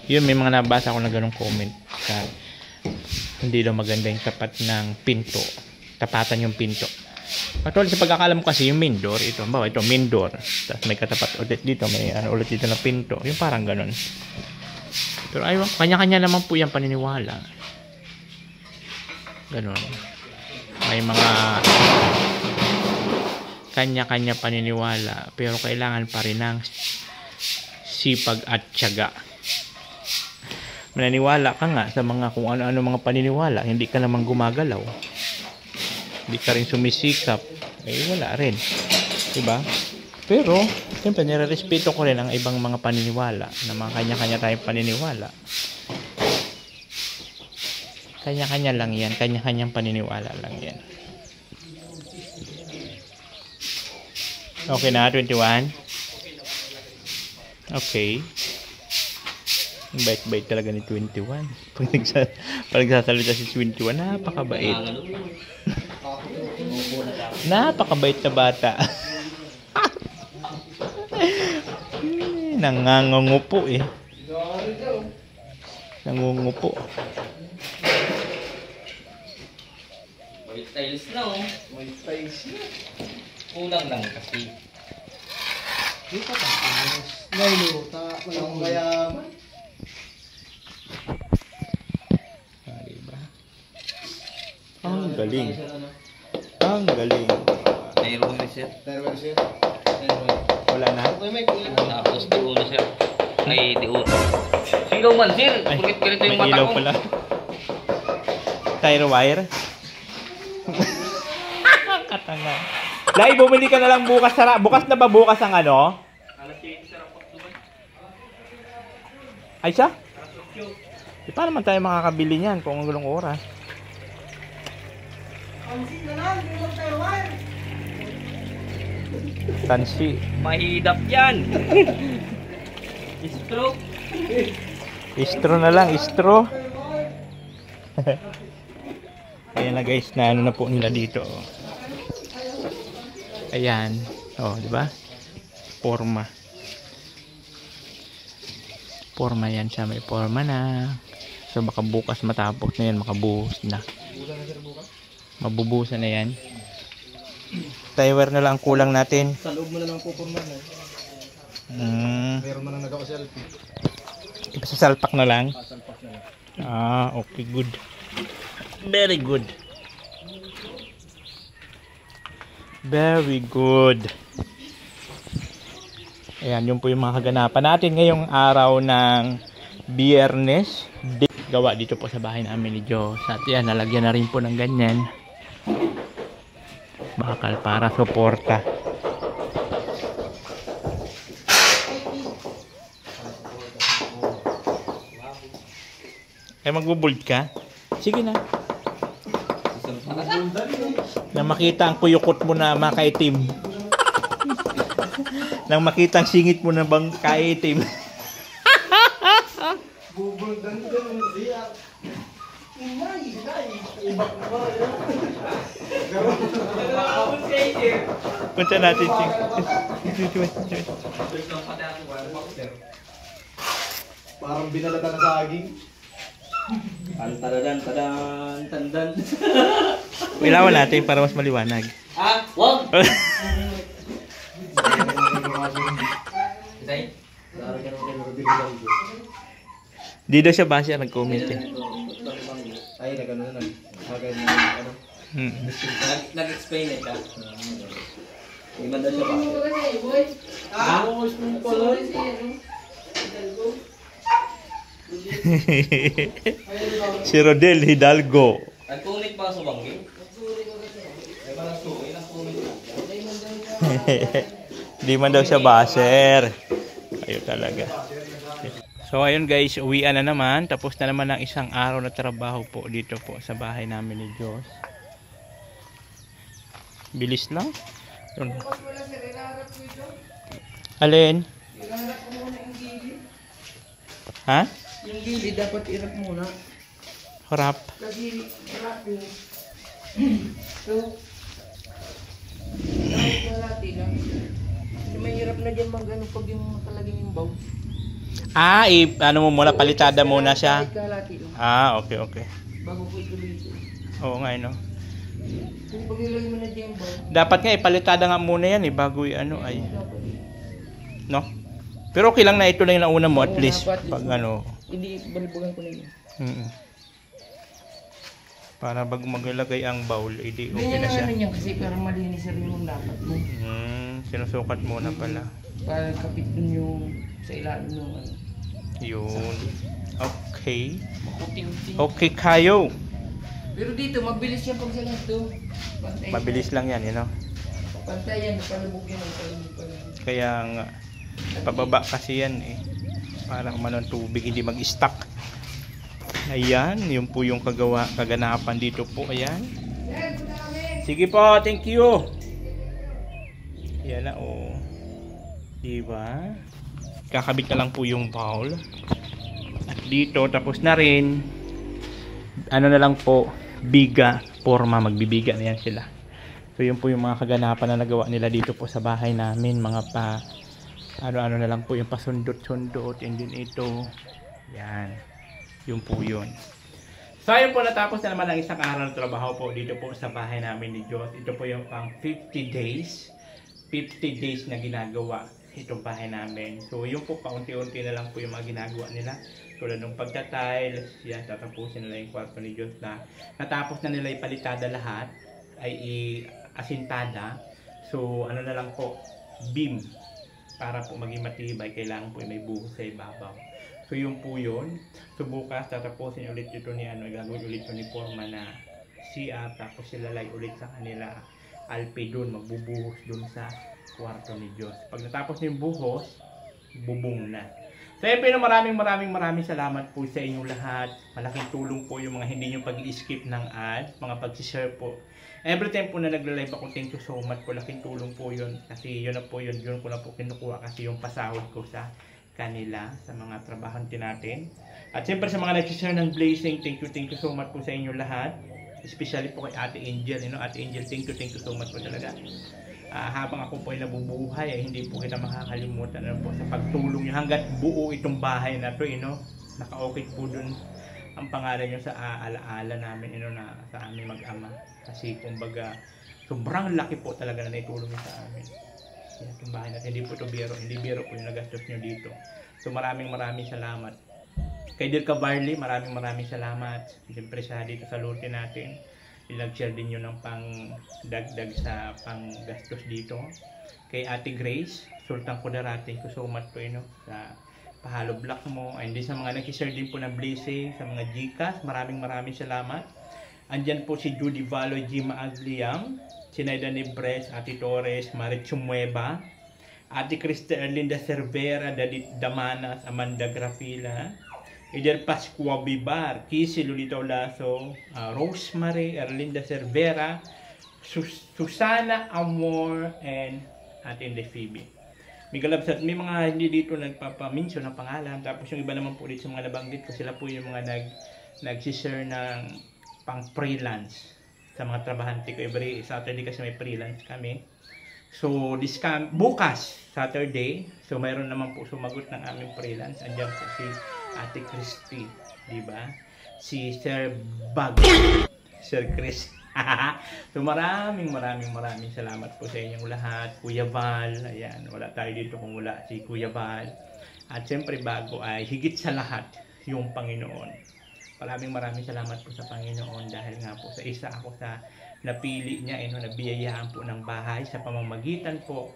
Yun, may mga nabasa ako na ganong comment. Hindi daw maganda yung tapat ng pinto. Tapatan yung pinto. Actually, sa pagkakalam ko kasi yung main door, ito main door. Tapos may katapat ulit dito, may ulit dito na pinto. Yung parang ganon. Pero ayun, kanya-kanya naman po yung paniniwala. Ganon. May mga kanya-kanya paniniwala. Pero kailangan pa rin ng sipag at tiyaga. Mananiwala ka nga sa mga kung ano-ano mga paniniwala, hindi ka naman gumagalaw. Hindi ka rin sumisikap, wala rin. Diba? Pero, siyempre, nire-respeto ko rin ang ibang mga paniniwala, na mga kanya-kanya tayong paniniwala. Kanya-kanya lang yan, kanya-kanyang paniniwala lang yan. Okay na, 21? Okay. Bait-bait talaga ni 21. Pag nagsasalita si 21, napakabait. Napakabait na bata. Nangangungupo eh. Nangungupo. May tiles na oh. May tiles na. Kulang lang kasi. Di pa tapos. Ngayon, walang mayaman. Diba? Ang galing. Ang galing. Airway sir. Wala na? Tapos di ulo sir. Ay di ulo. Sigaw man sir. Bakit ganito yung may mata ilaw ko? pala. Tire wire. Katanga. Lai, bumili ka na lang bukas. Bukas na ba bukas ang ano? Ay siya? Di pa naman tayo makakabili niyan kung anong oras. Tansi. Mahidap yan. Istro. Istro na lang, istro. Ayan na guys, na ano na po nila dito. Ayan. Oh, di ba? Forma. Forma yan siya, may forma na. So baka bukas matapos na yan, makabuhos na. Mabubuhusan na yan. Timer na lang ang kulang natin. Sa loob mo na lang pupurma na. Meron mo na nagawa sa LP. Ipasasalpak na lang. Ah, okay, good. Very good. Very good. Ayan, yun po yung mga kaganapan natin ngayong araw ng Biyernes. Gawa dito po sa bahay namin ni Diyos. At yan, nalagyan na rin po ng ganyan. Bakal para suporta. Ay, magbubold ka? Sige na. Na makita ang kuyukot mo na makaitim. Nang makita ang singit mo na bang kaitim. Bubuldan ka ng siya. Inay. Ibang ba yan? Punta natin, Ching. Parang binalatan na saging. Tadadan, tadan, tandan. Ilawan natin para mas maliwanag. Ah, wag! Tay? Di daw siya base nag-comment eh. Ay, nagano na. Ano? Nag-explain eh ka. Hindi man daw siya ba? Ah? Si Rodel Hidalgo. Nag-connect pa sa bangin? Di man daw siya baser. Ayun talaga. So ayun guys, uwian na naman. Tapos na naman ang isang araw na trabaho po dito po sa bahay namin ni Diyos. Bilis lang. Yun. Alin? Ha? Yung gilid dapat irap muna. Harap. Kasi irap yun. So, kalati lang. Kasi mahirap na dyan mag-ano pag yung nakalagay yung baw. Ah, ano mo muna, palitada muna siya. Kalati lang. Ah, okay, okay. Bago ko ituloy ito. Oo nga, no. Kung pag ilagay mo na dyan yung baw. Dapat nga ipalitada nga muna yan eh, bago ano ay. No? Pero okay lang na ito lang yung nauna mo at least pag ano. Hindi, balibugan ko na yun. Para bago maglagay ang bowl, hindi okay Ganyan na na siya. ano niya kasi para malinis rin yung dapat mo. Sinusukat muna pala. Para kapit dun yung sa ilalim ng ano. Yun. Okay. Makuting-ting. Okay kayo. Pero dito, mabilis yan pag sa ito. Pantay. Mabilis lang yan, you know. Pantay yan, palubog yan. Palubog pa yan. Kaya nga, pababa kasi yan eh. Para umano ang tubig hindi mag-stuck. Ayan, yun po yung kaganapan dito po. Ayan. Sige po, thank you. Ayan na oh. Diba? Kakabit na lang po yung bowl. At dito, tapos na rin. Ano na lang po, biga, forma, magbibiga na yan sila. So yun po yung mga kaganapan na nagawa nila dito po sa bahay namin. Mga pa, ano-ano na lang po yung pasundot-sundot. And din ito. Yan. Yun po yun. So ayun po, natapos na naman ang isang araw ng trabaho po dito po sa bahay namin ni Diyos. Ito po yung pang 50 days. 50 days na ginagawa itong bahay namin. So yun po, paunti-unti na lang po yung mga ginagawa nila. Tulad ng pagta-tiles, yan, tatapusin nila yung kwarto ni Diyos na natapos na nila ipalitada lahat, ay i-asintada. So ano na lang po, beam. Para po maging matibay, kailangan po may buhos sa ibabaw. So yun po yun. So bukas tatapusin ulit ito ni gagawin ulit ito ni Forma na CR, tapos silalay ulit sa kanila alpe doon, magbubuhos doon sa kwarto ni Diyos. Pag natapos yung buhos, bubong na. So yun, maraming salamat po sa inyong lahat. Malaking tulong po yung mga hindi nyo pag-i-skip ng ad, mga pag-share po. Every time po na nagla-live ako, thank you so much po. Laking tulong po yun. Kasi yun na po yun. Yun ko na po kinukuha kasi yung pasahod ko sa kanila, sa mga trabahante natin. At siyempre sa mga nag-share ng blessing, thank you so much po sa inyo lahat. Especially po kay Ate Angel. You know, Ate Angel, thank you so much po talaga. Habang ako po ay nabubuhay, ay hindi po kita makakalimutan po sa pagtulong nyo. Hanggat buo itong bahay na to, you know, naka-okay po dun ang pangalan nyo sa alaala namin, you know, na sa aming mag-ama. Kasi kumbaga, sobrang laki po talaga na naitulong nyo sa amin. Yan, itong bahay natin, hindi po ito biro, hindi biro po yung nagastos nyo dito. So maraming salamat. Kay Dirka Barley, maraming salamat. Siyempre siya dito sa lote natin. I-share din nyo ng pang dagdag sa pang gastos dito. Kay Ate Grace, Sultan Kudarate, ko so much po yun, sa pahalo block mo. And din sa mga nag-share din po ng blessing, sa mga Gcash, maraming salamat. Andyan po si Judy Valo, Jima Agliang, Sinaida Nibres, Ate Torres, Marit Chumueva, Ate Krista Erlinda Cervera, Dalit Damanas, Amanda Grafila, Eder Pascua Bibar, Kisi Lolita Olaso, Rosemary Erlinda Cervera, Susana Amor, and Ate Inday Phoebe. May galabsat, may mga hindi dito nagpapamention ng pangalan. Tapos yung iba naman po dito sa mga nabanggit ko, sila po yung mga nag-share ng pang freelance sa mga trabahante ko. Every Saturday kasi may freelance kami. So, bukas, Saturday, so mayroon naman po sumagot ng aming freelance. Andiyan po si Ate Christy, di ba? Si Sir Bag, Sir Chris. So maraming salamat po sa inyong lahat. Kuya Val, ayan, wala tayo dito kung wala si Kuya Val. At siyempre bago ay higit sa lahat yung Panginoon. Maraming salamat po sa Panginoon dahil nga po sa isa ako sa napili niya, nabiyayaan po ng bahay sa pamamagitan po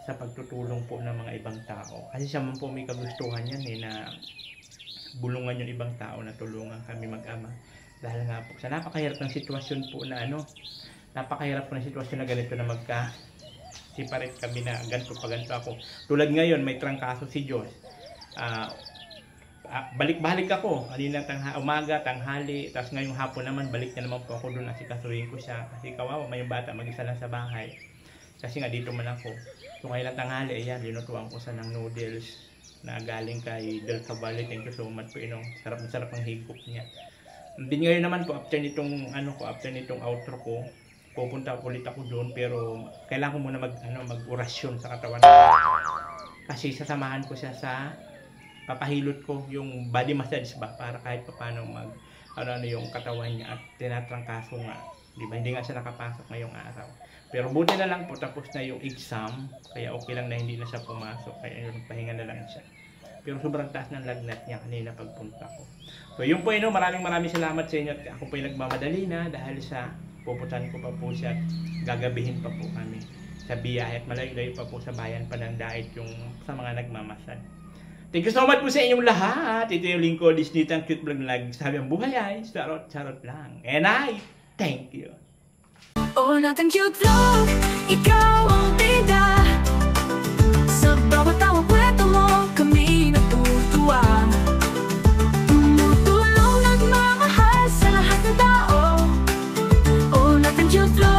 sa pagtutulong po ng mga ibang tao. Kasi siya man po may kagustuhan yan na bulungan yung ibang tao na tulungan kami mag-ama. Dahil nga po sa napakahirap ng sitwasyon po na napakahirap po ng sitwasyon na ganito na separate kami na ganito ako. Tulad ngayon may trangkaso si Diyos. Balik-balik ako. Kanina umaga, tanghali, tapos ngayong hapon naman balik na naman po ako doon, asikasuhin ko siya kasi kawawa may bata mag-isa lang sa bahay. Kasi nga dito man ako. So ngayon lang tanghali, ayan, linutuan ko sa ng noodles na galing kay Del Cavalle. Thank you so much po, sarap na sarap ang higop niya. Din ngayon naman po after nitong outro ko, pupunta ulit ako doon, pero kailangan ko muna mag-orasyon sa katawan ko. Kasi sasamahan ko siya sa papahilot ko yung body massage ba para kahit paano yung katawan niya at tinatrangkaso nga. Di ba? Hindi nga siya nakapasok ngayong araw. Pero buti na lang po tapos na yung exam, kaya okay lang na hindi na siya pumasok, kaya pahinga na lang siya. Pero sobrang taas ng lagnat niya kanina pagpunta ko. So yun po maraming salamat sa inyo at ako po nagmamadali na dahil sa pupuntahan ko pa po siya at gagabihin pa po kami sa biyahe at malayo-layo pa po sa bayan pa ng Dait yung sa mga nagmamasad. Thank you so much po sa inyong lahat. Ito yung lingkod, Disneytang Cute Vlog na sabi ang buhay ay charot lang. And I thank you. All natin cute vlog, ikaw ang bida.